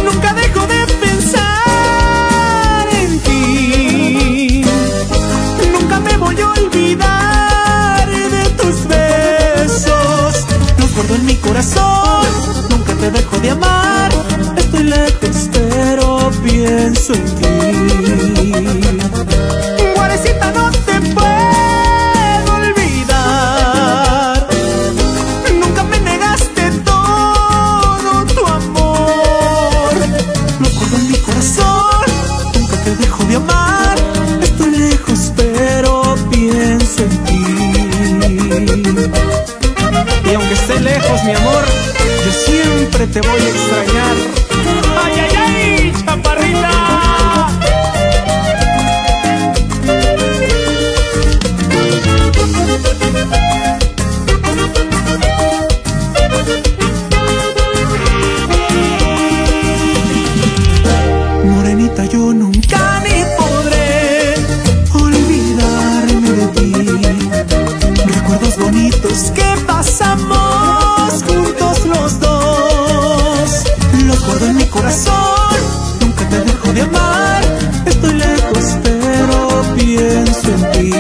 Nunca dejo de pensar en ti. Nunca me voy a olvidar de tus besos. Los guardo en mi corazón. Nunca te dejo de amar. Estoy lejos pero pienso en ti. Guarecita, no te puedo olvidar. Nunca me negaste todo tu amor. Lo guardo en mi corazón. Nunca te dejo de amar. Estoy lejos pero pienso en ti. Y aunque esté lejos, mi amor, yo siempre te voy a extrañar. ¡Ay, ay, ay, chaparrita! Morenita, yo nunca ni podré olvidarme de ti. Recuerdos bonitos que pasamos juntos los dos. Los guardo en mi corazón. Nunca te dejo de amar. Estoy lejos pero pienso en ti.